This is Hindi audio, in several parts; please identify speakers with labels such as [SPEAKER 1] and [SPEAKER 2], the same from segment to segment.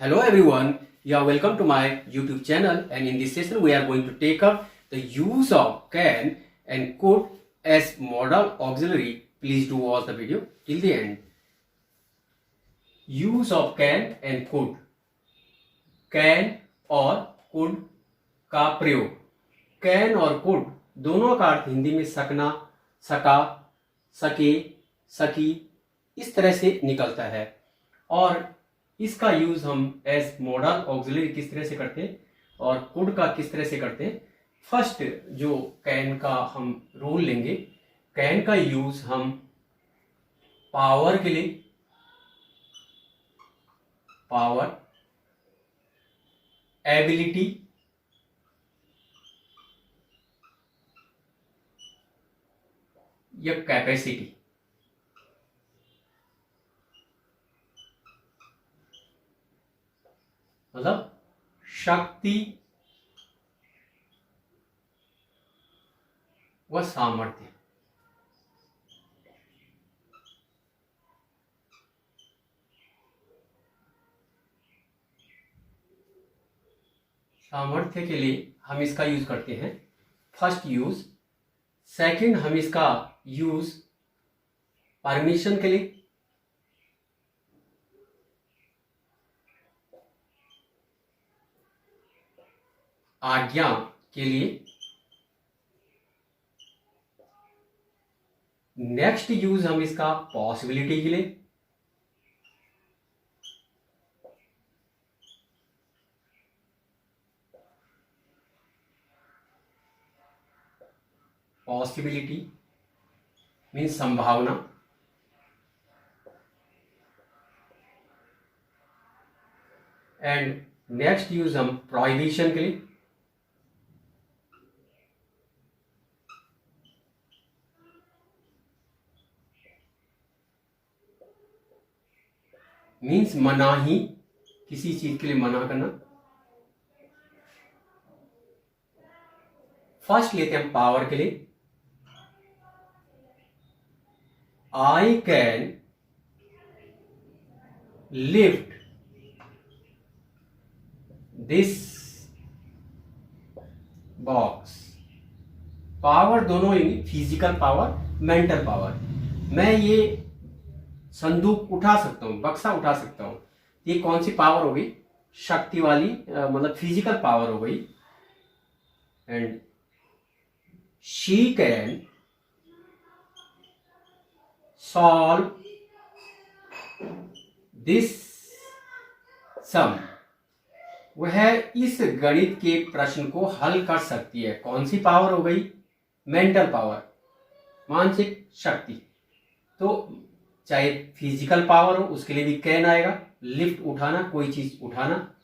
[SPEAKER 1] Hello everyone, you are welcome to my YouTube channel, and in this session we are going to take up the use of can and could as modal auxiliary. Please do watch the video till the end. Use of can and could. Can और could का प्रयोग. Can और could दोनों का अर्थ हिंदी में सकना, सका, सके, सकी इस तरह से निकलता है और इसका यूज हम एज मॉडल ऑक्सिलरी किस तरह से करते हैं और कुड का किस तरह से करते हैं. फर्स्ट जो कैन का हम रूल लेंगे, कैन का यूज हम पावर के लिए, पावर, एबिलिटी, या कैपेसिटी, मतलब शक्ति व सामर्थ्य. सामर्थ्य के लिए हम इसका यूज करते हैं फर्स्ट यूज. सेकंड हम इसका यूज परमिशन के लिए, आज्ञा के लिए. नेक्स्ट यूज हम इसका पॉसिबिलिटी के लिए, पॉसिबिलिटी मीन्स संभावना, एंड नेक्स्ट यूज हम प्रोहिबिशन के लिए, मीन्स मनाही, किसी चीज के लिए मना करना. फर्स्ट लेते हैं पावर के लिए. I can lift this box. Power दोनों ही फिजिकल पावर, मेंटल पावर. मैं ये संदूक उठा सकता हूं, बक्सा उठा सकता हूं. ये कौन सी पावर हो गई? शक्ति वाली, मतलब फिजिकल पावर हो गई. And she can solve this sum. वह इस गणित के प्रश्न को हल कर सकती है. कौन सी पावर हो गई? मेंटल पावर, मानसिक शक्ति. तो चाहे फिजिकल पावर हो उसके लिए भी कैन आएगा. लिफ्ट उठाना, कोई चीज उठाना,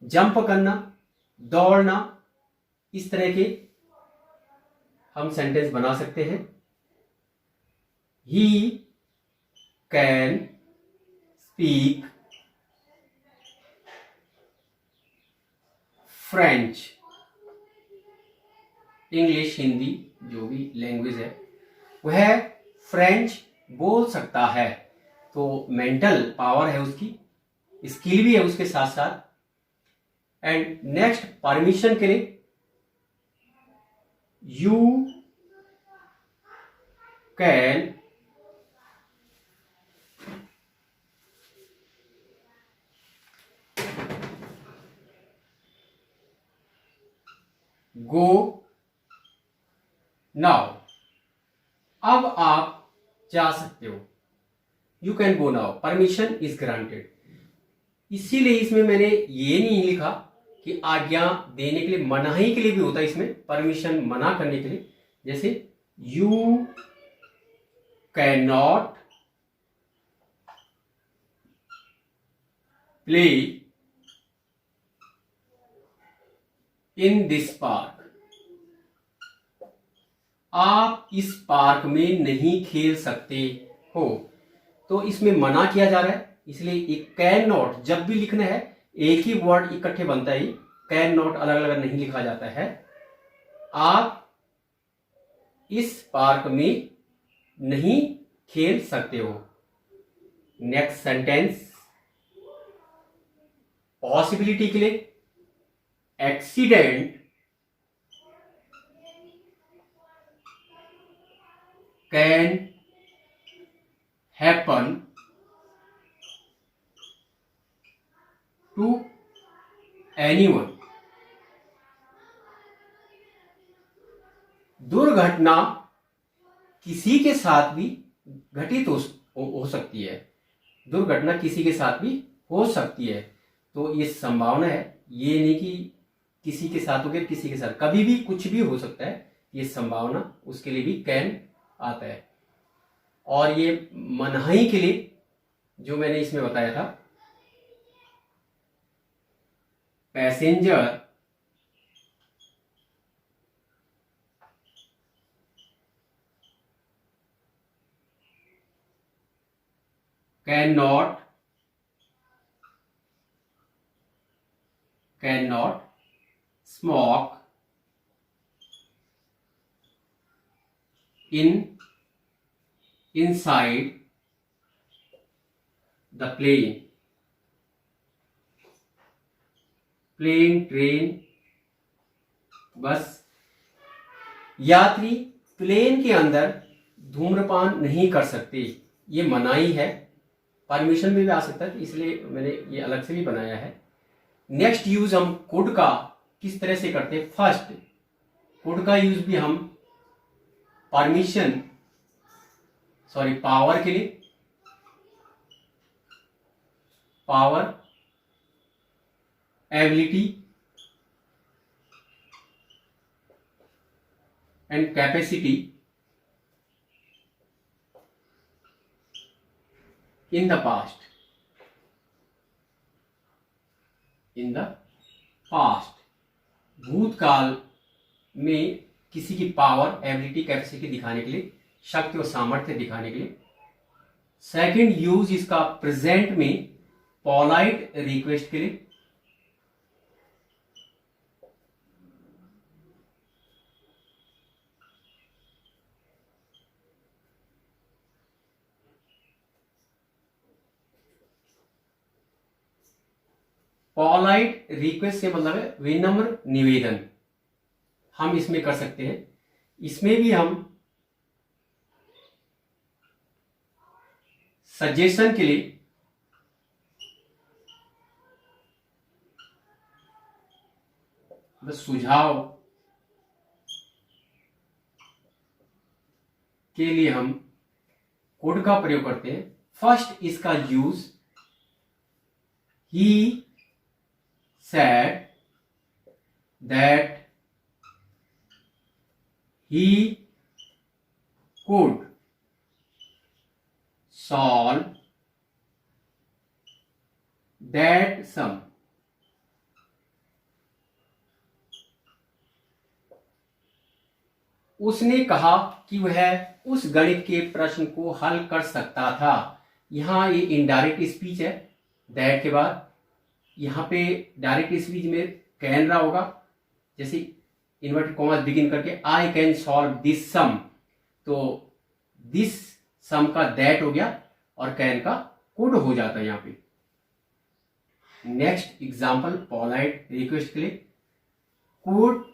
[SPEAKER 1] जंप करना, दौड़ना, इस तरह के हम सेंटेंस बना सकते हैं. He can speak French, English, Hindi, जो भी लैंग्वेज है वह फ्रेंच बोल सकता है. तो मेंटल पावर है उसकी, स्किल भी है उसके साथ साथ. एंड नेक्स्ट परमिशन के लिए, यू कैन गो नाउ. अब आप जा सकते हो. You can go now, permission is granted. इसीलिए इसमें मैंने ये नहीं लिखा कि आज्ञा देने के लिए, मनाही के लिए भी होता है इसमें परमिशन, मना करने के लिए. जैसे you can not play in this park. आप इस पार्क में नहीं खेल सकते हो. तो इसमें मना किया जा रहा है, इसलिए एक कैन नॉट जब भी लिखना है एक ही वर्ड इकट्ठे बनता है. कैन नॉट अलग अलग नहीं लिखा जाता है. आप इस पार्क में नहीं खेल सकते हो. नेक्स्ट सेंटेंस, पॉसिबिलिटी के लिए accident can happen to anyone. दुर्घटना किसी के साथ भी घटित हो सकती है। दुर्घटना किसी के साथ भी हो सकती है, तो ये संभावना है, ये नहीं कि किसी के साथ हो गया, किसी के साथ कभी भी कुछ भी हो सकता है, ये संभावना उसके लिए भी कैन आता है। और ये मनाही के लिए जो मैंने इसमें बताया था, passenger can not smoke inside the plane, train, बस। यात्री प्लेन के अंदर धूम्रपान नहीं कर सकते, ये मनाही है। परमिशन में भी आ सकता है, इसलिए मैंने ये अलग से भी बनाया है। नेक्स्ट यूज हम कुड का किस तरह से करते हैं। फर्स्ट, कुड का यूज भी हम पावर के लिए, power, ability and capacity in the past, भूतकाल में किसी की पावर, एबिलिटी, कैपेसिटी दिखाने के लिए, शक्ति और सामर्थ्य दिखाने के लिए। सेकंड यूज इसका प्रेजेंट में पोलाइट रिक्वेस्ट के लिए, पोलाइट रिक्वेस्ट से मतलब है विनम्र निवेदन, हम इसमें कर सकते हैं। इसमें भी हम सजेशन के लिए, सुझाव के लिए हम कोड का प्रयोग करते हैं। फर्स्ट इसका use, he said that he could solve that sum। उसने कहा कि वह उस गणित के प्रश्न को हल कर सकता था। यहां ये इनडायरेक्ट स्पीच है, दैट के बाद यहाँ पे डायरेक्ट स्पीच में कैन रहा होगा, जैसे इन्वर्टेड कॉमास बिगिन करके आई कैन सॉल्व दिस सम, तो दिस सम का दैट हो गया और कैन का कुड हो जाता है यहाँ पे। नेक्स्ट एग्जांपल पोलाइट रिक्वेस्ट के लिए, could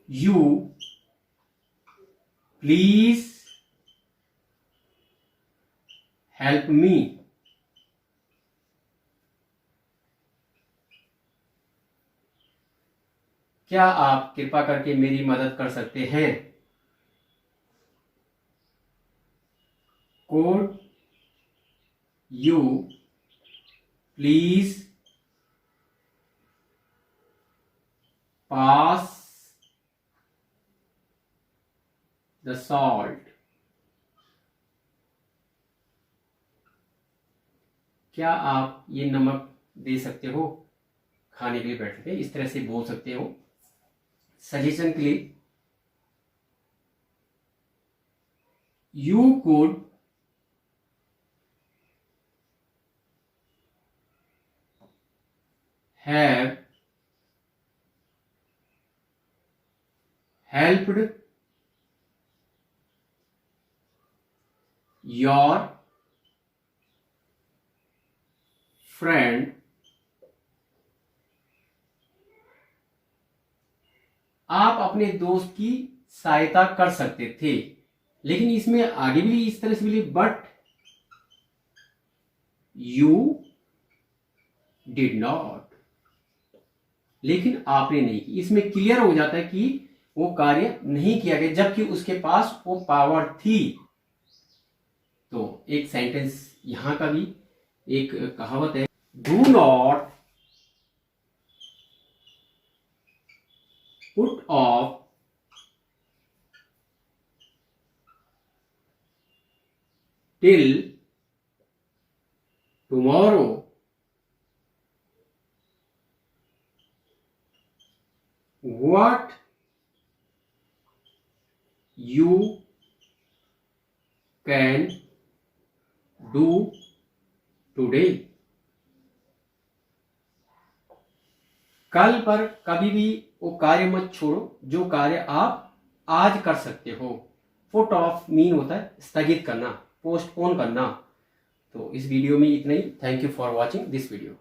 [SPEAKER 1] you please help me. क्या आप कृपा करके मेरी मदद कर सकते हैं। Could you please pass the salt. क्या आप ये नमक दे सकते हो। खाने के लिए बैठे थे, इस तरह से बोल सकते हो। सजेशन के लिए, you could have helped your friend आप अपने दोस्त की सहायता कर सकते थे। लेकिन इसमें आगे भी इस तरह से भी, बट यू डिड नॉट, लेकिन आपने नहीं की। इसमें क्लियर हो जाता है कि वो कार्य नहीं किया गया जबकि उसके पास वो पावर थी। तो एक सेंटेंस यहां का भी एक कहावत है, do not put off till tomorrow what you can do today। कल पर कभी भी वो कार्य मत छोड़ो जो कार्य आप आज कर सकते हो। पुट ऑफ मीन होता है स्थगित करना, पोस्टपोन करना। तो इस वीडियो में इतना ही। Thank you for watching this video.